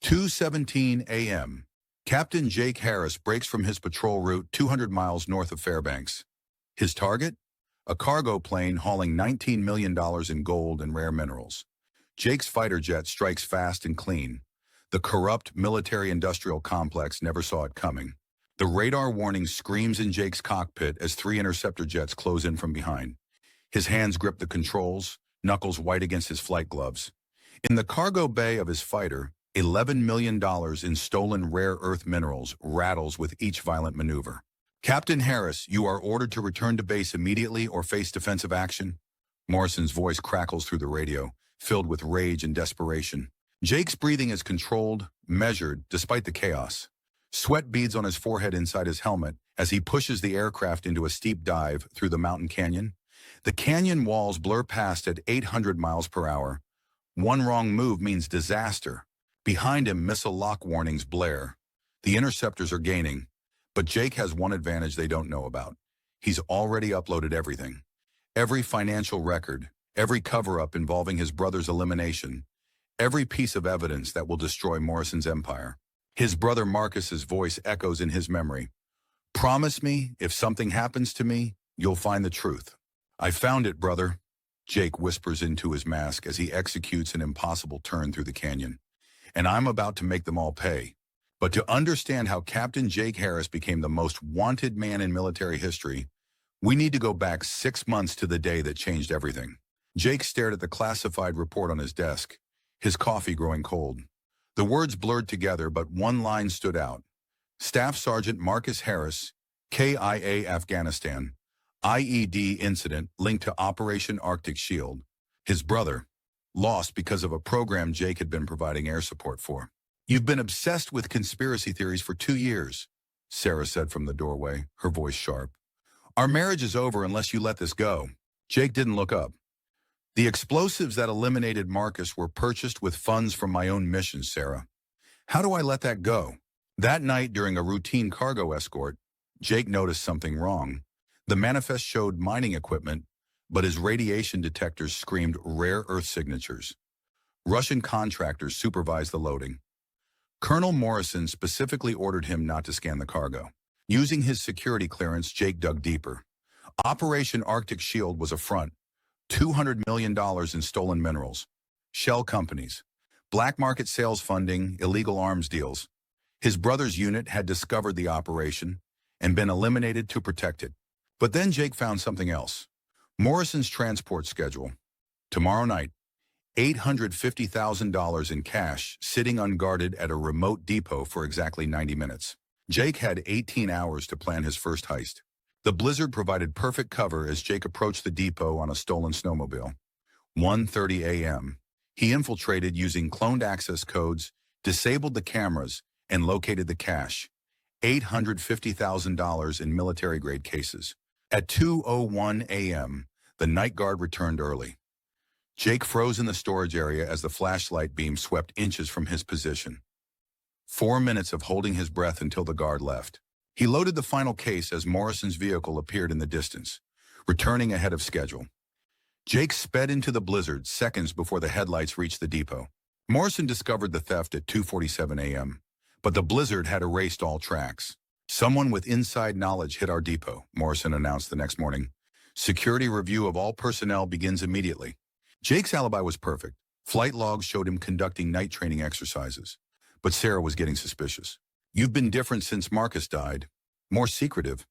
2:17 a.m. Captain Jake Harris breaks from his patrol route 200 miles north of Fairbanks. His target? A cargo plane hauling $19 million in gold and rare minerals. Jake's fighter jet strikes fast and clean. The corrupt military-industrial complex never saw it coming. The radar warning screams in Jake's cockpit as 3 interceptor jets close in from behind. His hands grip the controls, knuckles white against his flight gloves. In the cargo bay of his fighter, $11 million in stolen rare earth minerals rattles with each violent maneuver. "Captain Harris, you are ordered to return to base immediately or face defensive action." Morrison's voice crackles through the radio, filled with rage and desperation. Jake's breathing is controlled, measured, despite the chaos. Sweat beads on his forehead inside his helmet as he pushes the aircraft into a steep dive through the mountain canyon. The canyon walls blur past at 800 miles per hour. One wrong move means disaster. Behind him, missile lock warnings blare. The interceptors are gaining, but Jake has one advantage they don't know about. He's already uploaded everything. Every financial record, every cover-up involving his brother's elimination, every piece of evidence that will destroy Morrison's empire. His brother Marcus's voice echoes in his memory. "Promise me, if something happens to me, you'll find the truth." "I found it, brother," Jake whispers into his mask as he executes an impossible turn through the canyon. "And I'm about to make them all pay." But to understand how Captain Jake Harris became the most wanted man in military history, we need to go back 6 months to the day that changed everything. Jake stared at the classified report on his desk, his coffee growing cold. The words blurred together, but one line stood out. Staff Sergeant Marcus Harris, KIA Afghanistan, IED incident linked to Operation Arctic Shield. His brother, lost because of a program Jake had been providing air support for. "You've been obsessed with conspiracy theories for 2 years, Sarah said from the doorway, her voice sharp. "Our marriage is over unless you let this go." Jake didn't look up. "The explosives that eliminated Marcus were purchased with funds from my own mission, Sarah. How do I let that go?" That night, during a routine cargo escort, Jake noticed something wrong. The manifest showed mining equipment, but his radiation detectors screamed rare earth signatures. Russian contractors supervised the loading. Colonel Morrison specifically ordered him not to scan the cargo. Using his security clearance, Jake dug deeper. Operation Arctic Shield was a front. $200 million in stolen minerals. Shell companies. Black market sales funding, illegal arms deals. His brother's unit had discovered the operation and been eliminated to protect it. But then Jake found something else. Morrison's transport schedule. Tomorrow night, $850,000 in cash sitting unguarded at a remote depot for exactly 90 minutes. Jake had 18 hours to plan his first heist. The blizzard provided perfect cover as Jake approached the depot on a stolen snowmobile. 1:30 a.m. He infiltrated using cloned access codes, disabled the cameras, and located the cash. $850,000 in military-grade cases. At 2:01 a.m., the night guard returned early. Jake froze in the storage area as the flashlight beam swept inches from his position. 4 minutes of holding his breath until the guard left. He loaded the final case as Morrison's vehicle appeared in the distance, returning ahead of schedule. Jake sped into the blizzard seconds before the headlights reached the depot. Morrison discovered the theft at 2:47 a.m., but the blizzard had erased all tracks. "Someone with inside knowledge hit our depot," Morrison announced the next morning. "Security review of all personnel begins immediately." Jake's alibi was perfect. Flight logs showed him conducting night training exercises. But Sarah was getting suspicious. "You've been different since Marcus died. More secretive.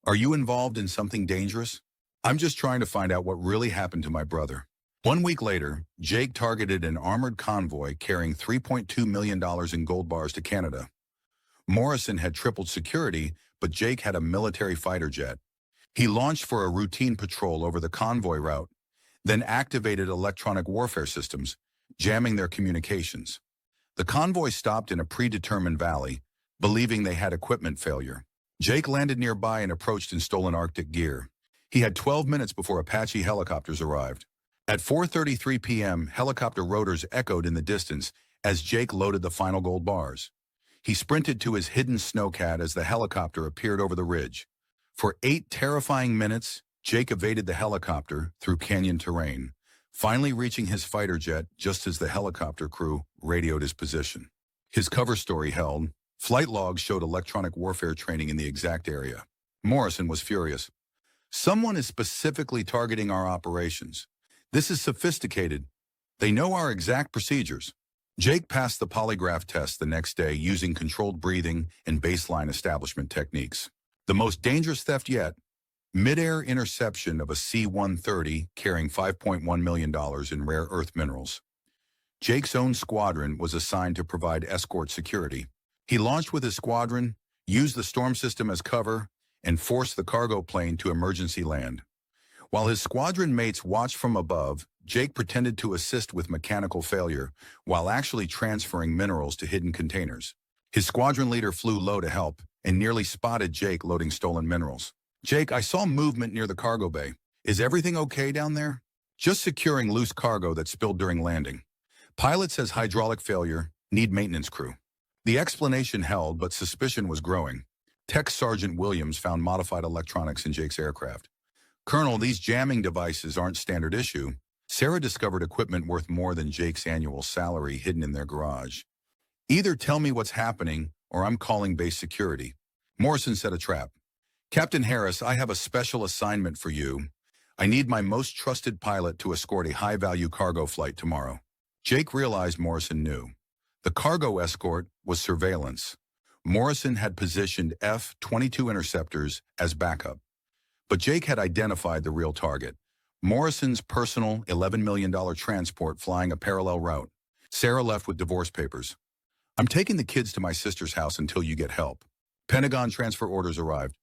Are you involved in something dangerous?" "I'm just trying to find out what really happened to my brother." 1 week later, Jake targeted an armored convoy carrying $3.2 million in gold bars to Canada. Morrison had tripled security, but Jake had a military fighter jet. He launched for a routine patrol over the convoy route, then activated electronic warfare systems, jamming their communications. The convoy stopped in a predetermined valley, believing they had equipment failure. Jake landed nearby and approached in stolen Arctic gear. He had 12 minutes before Apache helicopters arrived. At 4:33 p.m., helicopter rotors echoed in the distance as Jake loaded the final gold bars. He sprinted to his hidden snowcat as the helicopter appeared over the ridge. For 8 terrifying minutes, Jake evaded the helicopter through canyon terrain, finally reaching his fighter jet just as the helicopter crew radioed his position. His cover story held. Flight logs showed electronic warfare training in the exact area. Morrison was furious. Someone is specifically targeting our operations. This is sophisticated. They know our exact procedures. Jake passed the polygraph test the next day using controlled breathing and baseline establishment techniques. The most dangerous theft yet, mid-air interception of a C-130 carrying $5.1 million in rare earth minerals. Jake's own squadron was assigned to provide escort security. He launched with his squadron, used the storm system as cover, and forced the cargo plane to emergency land. While his squadron mates watched from above, Jake pretended to assist with mechanical failure while actually transferring minerals to hidden containers. His squadron leader flew low to help and nearly spotted Jake loading stolen minerals. "Jake, I saw movement near the cargo bay. Is everything okay down there?" "Just securing loose cargo that spilled during landing. Pilot says hydraulic failure, need maintenance crew." The explanation held, but suspicion was growing. Tech Sergeant Williams found modified electronics in Jake's aircraft. "Colonel, these jamming devices aren't standard issue." Sarah discovered equipment worth more than Jake's annual salary hidden in their garage. "Either tell me what's happening, or I'm calling base security." Morrison set a trap. "Captain Harris, I have a special assignment for you. I need my most trusted pilot to escort a high-value cargo flight tomorrow." Jake realized Morrison knew. The cargo escort was surveillance. Morrison had positioned F-22 interceptors as backup. But Jake had identified the real target. Morrison's personal $11 million transport flying a parallel route. Sarah left with divorce papers. "I'm taking the kids to my sister's house until you get help." Pentagon transfer orders arrived.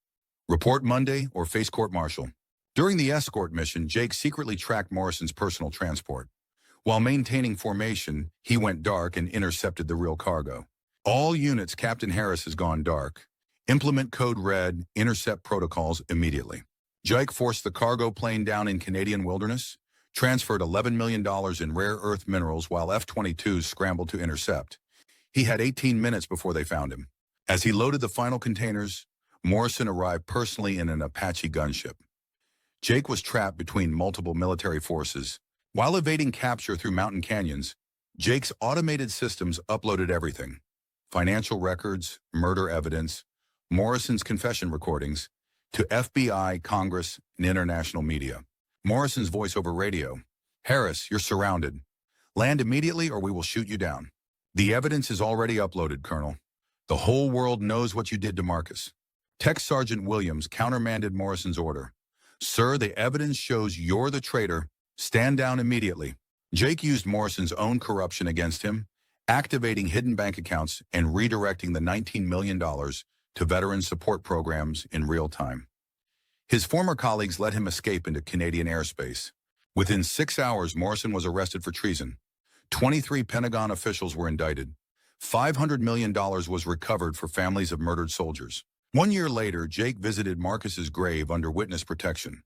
"Report Monday or face court-martial." During the escort mission, Jake secretly tracked Morrison's personal transport. While maintaining formation, he went dark and intercepted the real cargo. "All units, Captain Harris has gone dark. Implement code red, intercept protocols immediately." Jake forced the cargo plane down in Canadian wilderness, transferred $11 million in rare earth minerals while F-22s scrambled to intercept. He had 18 minutes before they found him. As he loaded the final containers, Morrison arrived personally in an Apache gunship. Jake was trapped between multiple military forces. While evading capture through mountain canyons, Jake's automated systems uploaded everything: financial records, murder evidence, Morrison's confession recordings, to FBI, Congress, and international media. Morrison's voice over radio: "Harris, you're surrounded. Land immediately or we will shoot you down." "The evidence is already uploaded, Colonel. The whole world knows what you did to Marcus." Tech Sergeant Williams countermanded Morrison's order. "Sir, the evidence shows you're the traitor. Stand down immediately." Jake used Morrison's own corruption against him, activating hidden bank accounts and redirecting the $19 million to veteran support programs in real time. His former colleagues let him escape into Canadian airspace. Within 6 hours, Morrison was arrested for treason. 23 Pentagon officials were indicted. $500 million was recovered for families of murdered soldiers. 1 year later, Jake visited Marcus's grave under witness protection.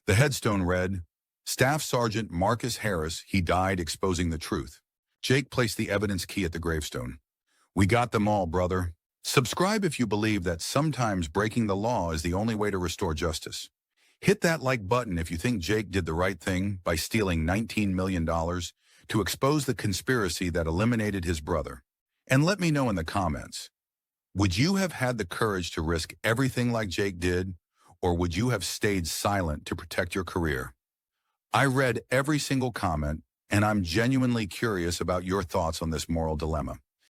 The headstone read, "Staff Sergeant Marcus Harris, he died exposing the truth." Jake placed the evidence key at the gravestone. "We got them all, brother." Subscribe if you believe that sometimes breaking the law is the only way to restore justice. Hit that like button if you think Jake did the right thing by stealing $19 million to expose the conspiracy that eliminated his brother. And let me know in the comments, would you have had the courage to risk everything like Jake did, or would you have stayed silent to protect your career? I read every single comment, and I'm genuinely curious about your thoughts on this moral dilemma.